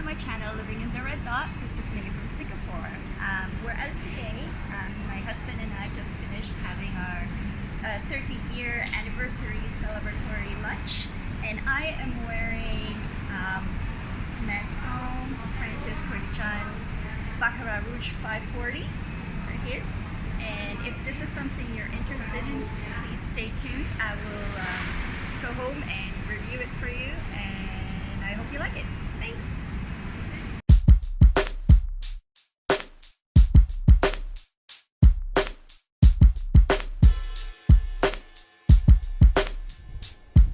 my channel, Living in the Red Dot. This is Minnie from Singapore. We're out today. My husband and I just finished having our 13th year anniversary celebratory lunch, and I am wearing Maison Kurkdjian's Baccarat Rouge 540 right here. And if this is something you're interested in, please stay tuned. I will go home and review it for you, and I hope you like it. Thanks.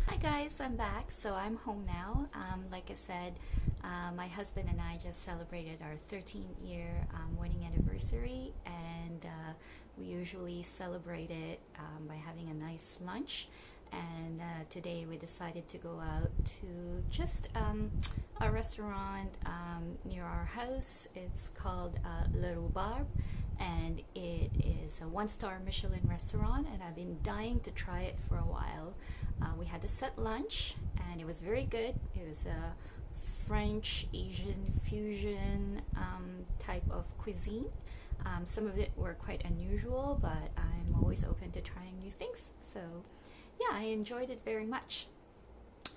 Hi guys, I'm back. So I'm home now. Like I said, my husband and I just celebrated our 13th year wedding anniversary, and we usually celebrate it by having a nice lunch. And today we decided to go out to just a restaurant near our house. It's called Le Rouge, and it is a one-star Michelin restaurant, and I've been dying to try it for a while. We had a set lunch, and it was very good. It was a French Asian fusion type of cuisine. Some of it were quite unusual, but I'm always open to trying new things. So yeah, I enjoyed it very much.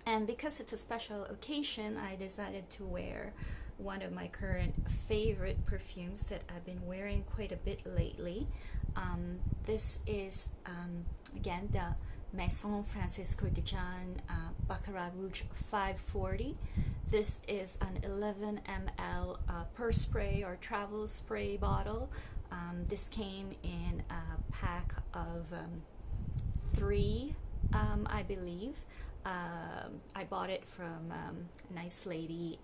And because it's a special occasion, I decided to wear one of my current favorite perfumes that I've been wearing quite a bit lately. This is again the Maison Kurkdjian Baccarat Rouge 540. This is an 11 ml per spray or travel spray bottle. This came in a pack of three, I believe. I bought it from a nice lady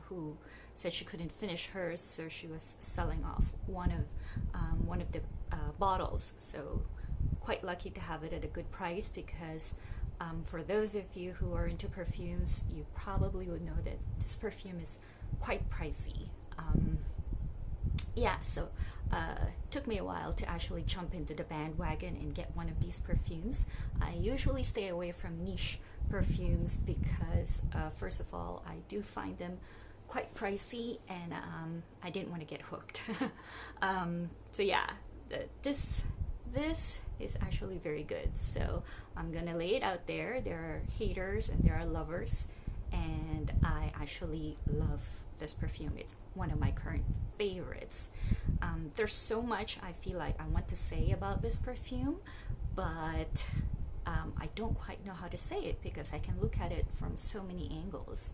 who said she couldn't finish hers, so she was selling off one of the bottles. So quite lucky to have it at a good price, because for those of you who are into perfumes, you probably would know that this perfume is quite pricey. Yeah, so it took me a while to actually jump into the bandwagon and get one of these perfumes. I usually stay away from niche perfumes because first of all, I do find them quite pricey, and I didn't want to get hooked. So yeah, this is actually very good. So I'm gonna lay it out there. There are haters and there are lovers, and I actually love this perfume. It's one of my current favorites. There's so much I feel like I want to say about this perfume, but I don't quite know how to say it because I can look at it from so many angles.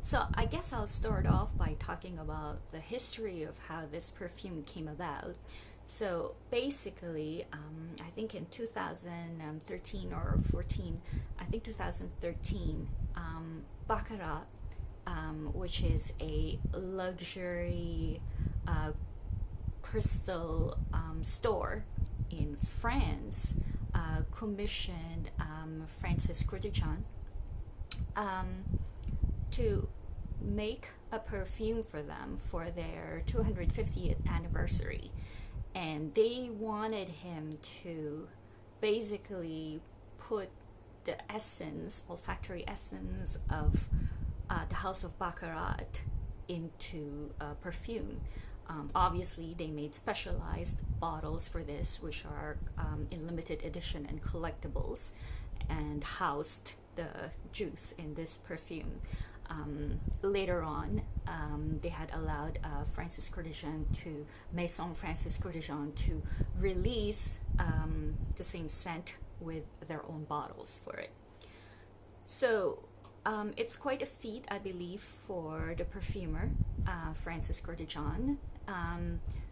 So I guess I'll start off by talking about the history of how this perfume came about. So basically, I think in 2013 or 14, I think 2013, Baccarat, which is a luxury crystal store in France, commissioned Francis Kurkdjian to make a perfume for them for their 250th anniversary. And they wanted him to basically put the essence, olfactory essence of the House of Baccarat into perfume. Obviously, they made specialized bottles for this, which are in limited edition and collectibles, and housed the juice in this perfume. Later on, they had allowed Maison Francis Kurkdjian to release the same scent with their own bottles for it. So it's quite a feat, I believe, for the perfumer, Francis Kurkdjian.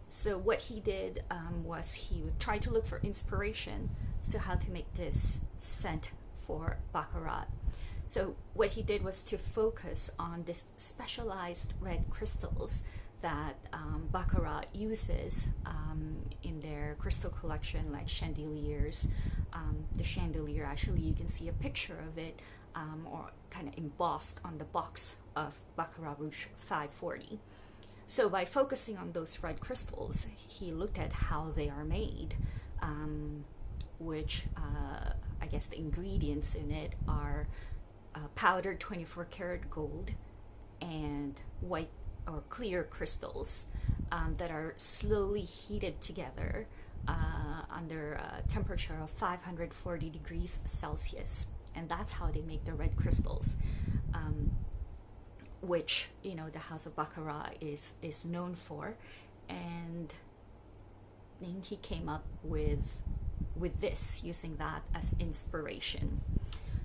So what he did was he would try to look for inspiration as to how to make this scent for Baccarat. So what he did was to focus on this specialized red crystals that Baccarat uses in their crystal collection, like chandeliers. The chandelier, actually, you can see a picture of it, or kind of embossed on the box of Baccarat Rouge 540. So by focusing on those red crystals, he looked at how they are made, which I guess the ingredients in it are powdered 24 karat gold, and white or clear crystals that are slowly heated together under a temperature of 540 degrees Celsius. And that's how they make the red crystals, which, the House of Baccarat is known for. And then he came up with this, using that as inspiration.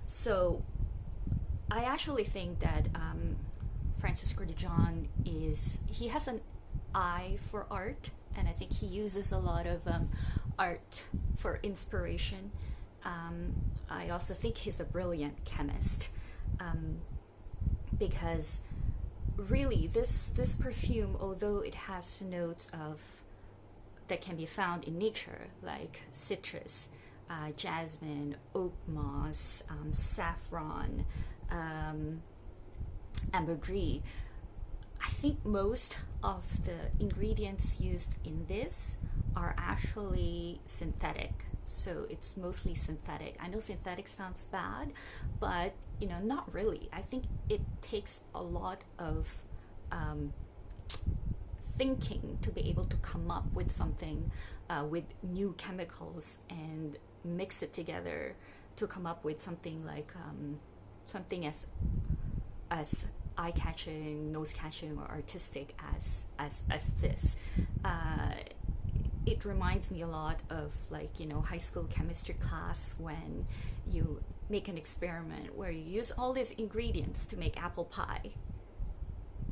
So I actually think that Francis Kurkdjian he has an eye for art, and I think he uses a lot of art for inspiration. I also think he's a brilliant chemist, because really this perfume, although it has notes that can be found in nature, like citrus, jasmine, oak moss, saffron, ambergris, I think most of the ingredients used in this are actually synthetic. So it's mostly synthetic. I know synthetic sounds bad, but not really. I think it takes a lot of thinking to be able to come up with something with new chemicals and mix it together to come up with something like something as eye-catching, nose-catching, or artistic as this. It reminds me a lot of high school chemistry class, when you make an experiment where you use all these ingredients to make apple pie,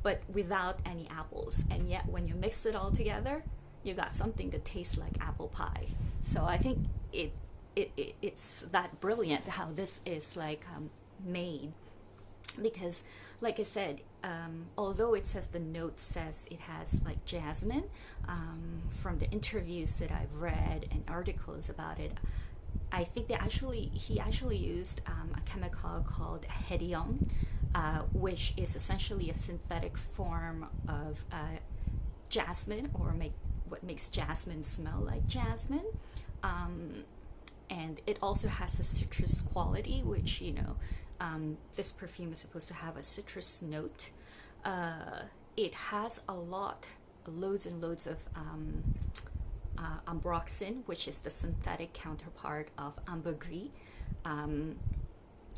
but without any apples, and yet when you mix it all together, you got something that tastes like apple pie. So I think it's that brilliant how this is made, because like I said, although it says, the note says it has jasmine, from the interviews that I've read and articles about it, I think he actually used a chemical called hedion, which is essentially a synthetic form of jasmine, or what makes jasmine smell like jasmine. And it also has a citrus quality, which, this perfume is supposed to have a citrus note. It has loads and loads of ambroxan, which is the synthetic counterpart of ambergris,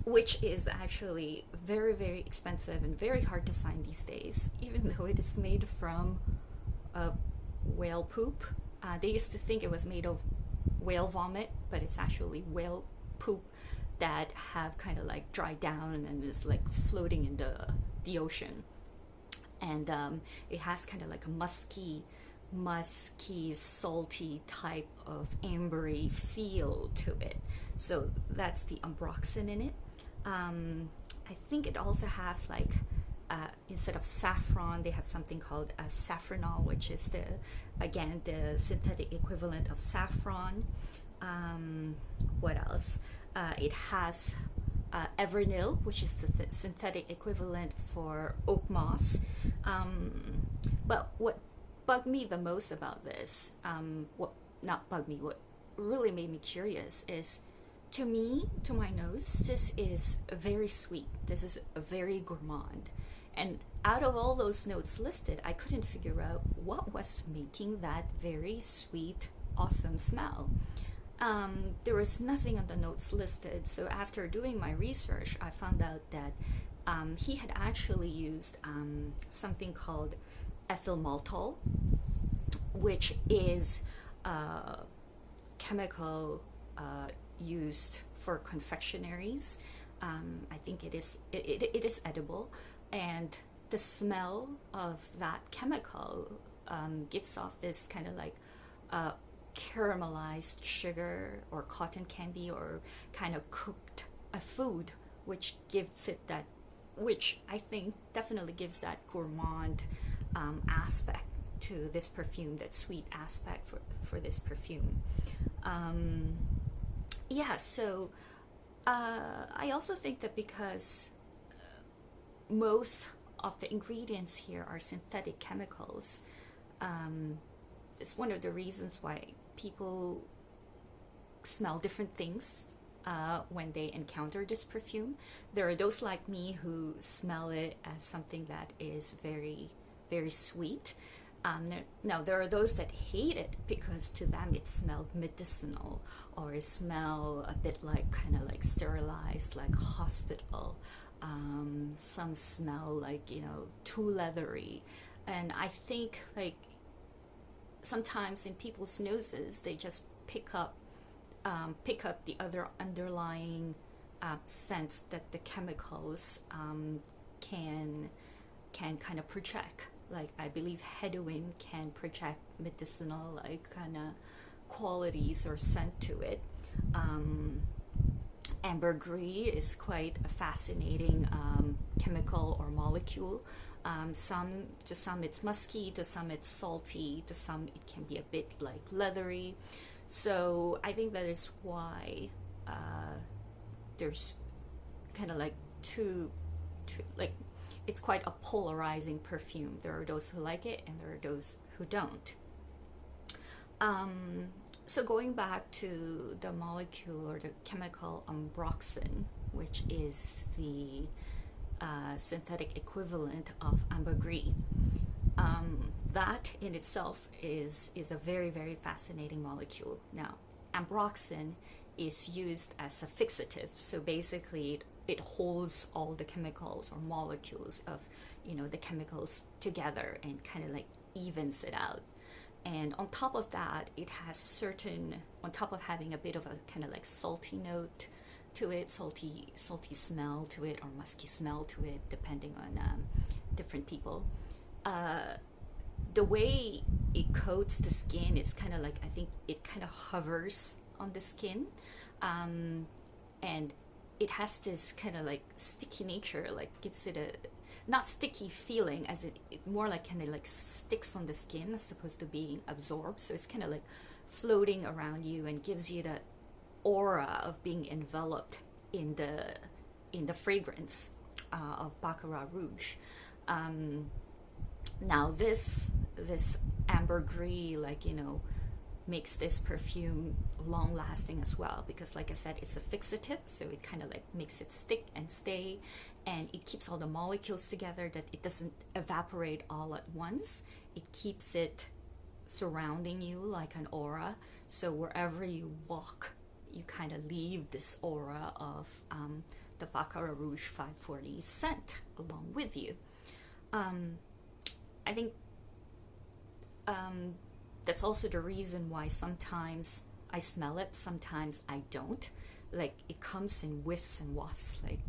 which is actually very, very expensive and very hard to find these days, even though it is made from whale poop. They used to think it was made of whale vomit, but it's actually whale poop that have kind of dried down and is floating in the ocean. And it has kind of a musky, salty type of ambery feel to it. So that's the ambroxan in it. I think it also has instead of saffron, they have something called saffronol, which is the synthetic equivalent of saffron. What else? It has Evernil, which is the synthetic equivalent for oak moss. But what bugged me the most about this, what really made me curious is, to my nose, this is very sweet. This is very gourmand. And out of all those notes listed, I couldn't figure out what was making that very sweet, awesome smell. There was nothing on the notes listed. So after doing my research, I found out that he had actually used something called ethyl maltol, which is a chemical used for confectionaries. I think it is edible, and the smell of that chemical gives off this kind of caramelized sugar or cotton candy or kind of cooked food, which gives it that, which I think definitely gives that gourmand aspect to this perfume, that sweet aspect for this perfume. So I also think that because most of the ingredients here are synthetic chemicals, it's one of the reasons why people smell different things when they encounter this perfume. There are those like me who smell it as something that is very, very sweet. Now, there are those that hate it because to them it smelled medicinal, or it smell a bit like kind of like sterilized, like hospital. Some smell like, too leathery. And I think like sometimes in people's noses, they just pick up the other underlying sense that the chemicals can kind of project. Like I believe heroin can project medicinal like kind of qualities or scent to it. Um, Ambergris is quite a fascinating chemical or molecule. To some it's musky, to some it's salty, to some it can be a bit like leathery. So I think that is why there's kind of like like it's quite a polarizing perfume. There are those who like it, and there are those who don't. Um, so going back to the molecule or the chemical ambroxan, which is the synthetic equivalent of ambergris, that in itself is a very, very fascinating molecule. Now, ambroxan is used as a fixative, so basically it holds all the chemicals or molecules of the chemicals together and kind of like evens it out. And on top of that, it has certain, on top of having a bit of a kind of like salty note to it, salty smell to it, or musky smell to it, depending on different people. Uh, the way it coats the skin, it's kind of like, I think it kind of hovers on the skin, um, and it has this kind of like sticky nature, like gives it a not sticky feeling, as it more like kind of like sticks on the skin as opposed to being absorbed. So it's kind of like floating around you and gives you that aura of being enveloped in the fragrance of Baccarat Rouge. Um, Now this ambergris, like makes this perfume long lasting as well, because like I said, it's a fixative, so it kind of like makes it stick and stay, and it keeps all the molecules together, that it doesn't evaporate all at once. It keeps it surrounding you like an aura, so wherever you walk, you kind of leave this aura of the Baccarat Rouge 540 scent along with you. um, I think um, that's also the reason why sometimes I smell it, sometimes I don't. Like it comes in whiffs and wafts, like,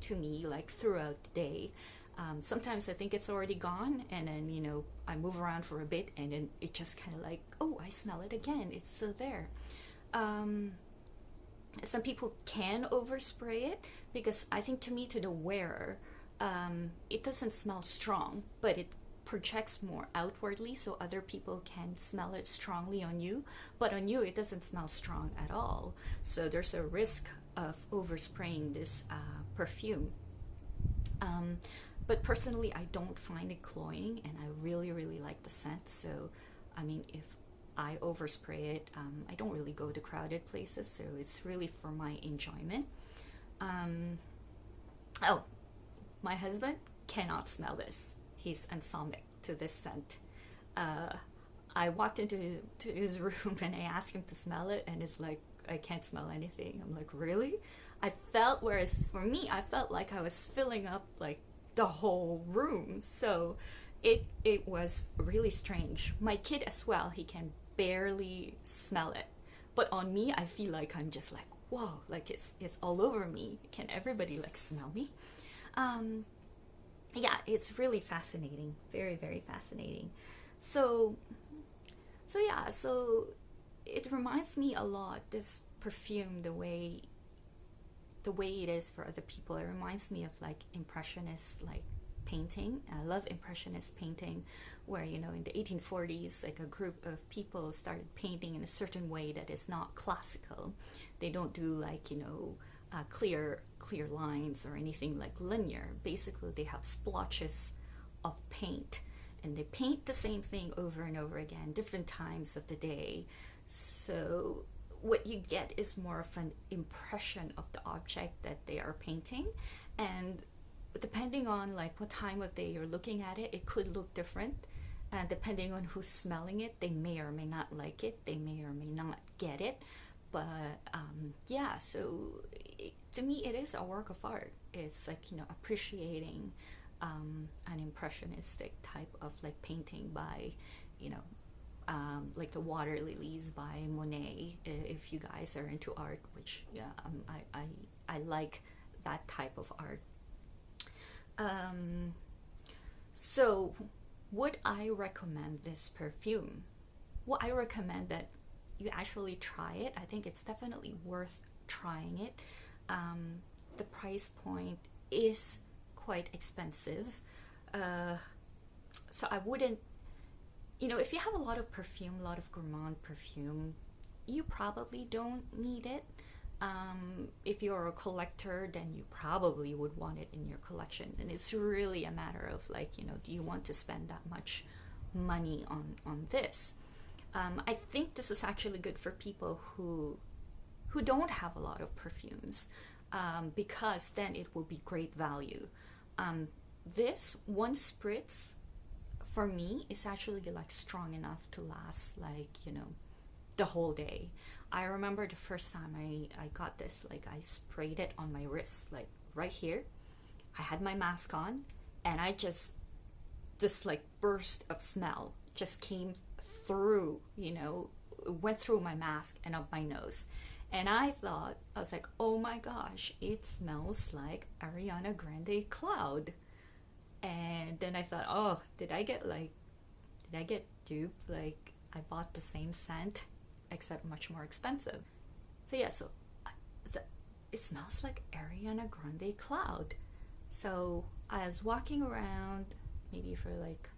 to me, like throughout the day. Sometimes I think it's already gone, and then, I move around for a bit, and then it just kind of like, oh, I smell it again. It's still there. Um, some people can overspray it, because I think to me, to the wearer, it doesn't smell strong, but it projects more outwardly, so other people can smell it strongly on you, but on you it doesn't smell strong at all. So there's a risk of overspraying this perfume. um, but personally, I don't find it cloying, and I really, really like the scent. So I mean, if I overspray it, I don't really go to crowded places, so it's really for my enjoyment. um, oh, my husband cannot smell this. He's ansomic to this scent. Uh, I walked into his room and I asked him to smell it, and it's like, I can't smell anything. I'm like, really? Whereas for me, I felt like I was filling up like the whole room. So it was really strange. My kid as well, he can barely smell it. But on me, I feel like I'm just like, whoa, like it's all over me. Can everybody like smell me? Um, yeah, it's really fascinating, very, very fascinating. So so it reminds me a lot, this perfume, the way it is for other people. It reminds me of like impressionist like painting. I love impressionist painting, where in the 1840s, like a group of people started painting in a certain way that is not classical. They don't do like clear lines or anything like linear. Basically, they have splotches of paint, and they paint the same thing over and over again, different times of the day. So what you get is more of an impression of the object that they are painting, and depending on like what time of day you're looking at it, it could look different. And depending on who's smelling it, they may or may not like it, they may or may not get it. But yeah, so to me, it is a work of art. It's like, appreciating an impressionistic type of like painting by, you know, like the Water Lilies by Monet. If you guys are into art, which yeah, I like that type of art. Um, so, would I recommend this perfume? Well, I recommend that you actually try it. I think it's definitely worth trying it. The price point is quite expensive. Uh, so I wouldn't, if you have a lot of perfume, a lot of gourmand perfume, you probably don't need it. If you're a collector, then you probably would want it in your collection. And it's really a matter of like, do you want to spend that much money on this? I think this is actually good for people who don't have a lot of perfumes, because then it will be great value. This one spritz for me is actually like strong enough to last like the whole day. I remember the first time I got this, like I sprayed it on my wrist, like right here. I had my mask on, and I just like burst of smell just came through, went through my mask and up my nose. And I was like, oh my gosh, it smells like Ariana Grande Cloud. And then I thought, oh, did I get duped? Like, I bought the same scent, except much more expensive. So yeah, it smells like Ariana Grande Cloud. So I was walking around maybe for like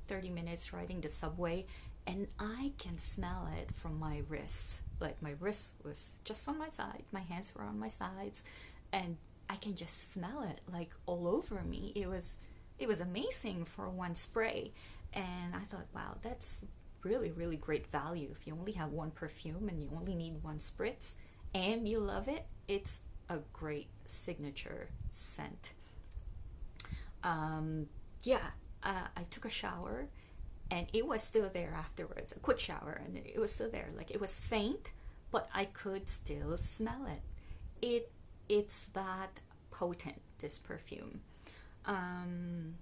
30 minutes riding the subway, and I can smell it from my wrists. Like my wrist was just on my side, my hands were on my sides, and I can just smell it like all over me. It was amazing for one spray, and I thought, wow, that's really really great value. If you only have one perfume and you only need one spritz, and you love it, it's a great signature scent. Yeah, I took a shower, and it was still there afterwards. A quick shower, and it was still there. Like it was faint, but I could still smell it. It's that potent, this perfume. Um,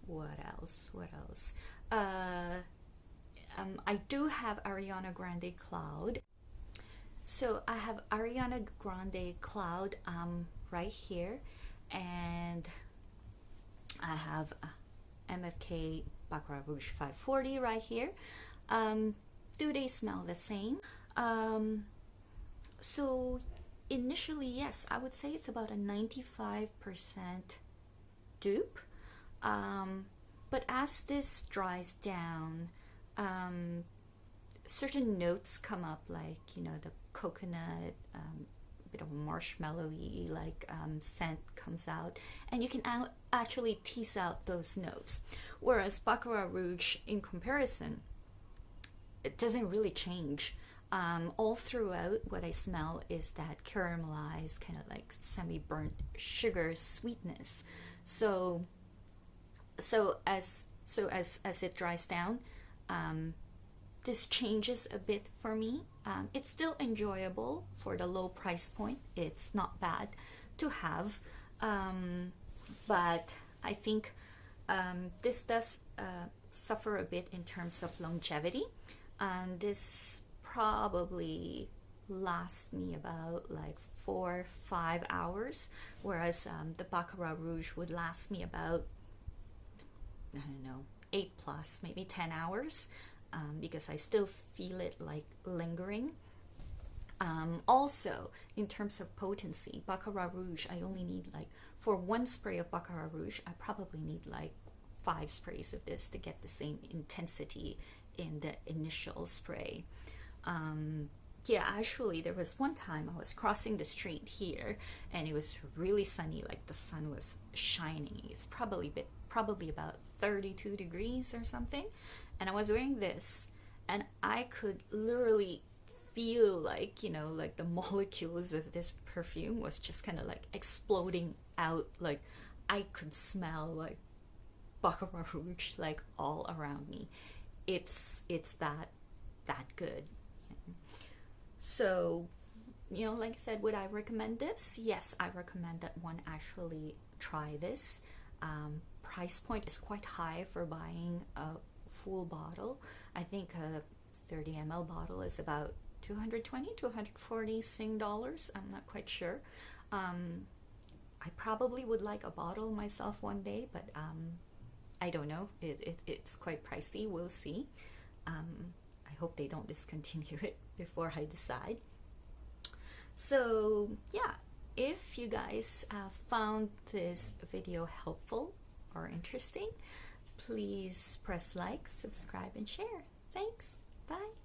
what else? What else? I do have Ariana Grande Cloud. So I have Ariana Grande Cloud right here, and I have MFK Baccarat Rouge 540 right here. Do they smell the same? So initially, yes, I would say it's about a 95% dupe. But as this dries down, certain notes come up, like the coconut, bit of marshmallowy like scent comes out, and you can actually tease out those notes. Whereas Baccarat Rouge, in comparison, it doesn't really change. All throughout, what I smell is that caramelized, kind of like semi-burnt sugar sweetness. So, as it dries down, this changes a bit for me. It's still enjoyable for the low price point. It's not bad to have, but I think this does suffer a bit in terms of longevity, and this probably lasts me about like 4-5 hours, whereas the Baccarat Rouge would last me about, I don't know, 8 plus, maybe 10 hours, because I still feel it like lingering. Also, in terms of potency, Baccarat Rouge, I only need like, for one spray of Baccarat Rouge, I probably need like 5 sprays of this to get the same intensity in the initial spray. Yeah, actually, there was one time I was crossing the street here, and it was really sunny, like the sun was shining. It's probably about 32 degrees or something, and I was wearing this, and I could literally feel like, you know, like the molecules of this perfume was just kind of like exploding out. Like I could smell like Baccarat Rouge like all around me. It's that good. So, you know, like I said, would I recommend this? Yes, I recommend that one actually try this. Price point is quite high for buying a full bottle. I think a 30 ml bottle is about 220, 240 Sing dollars. I'm not quite sure. I probably would like a bottle myself one day, but I don't know. It's quite pricey. We'll see. I hope they don't discontinue it before I decide. So, yeah, if you guys found this video helpful or interesting, please press like, subscribe, and share. Thanks. Bye.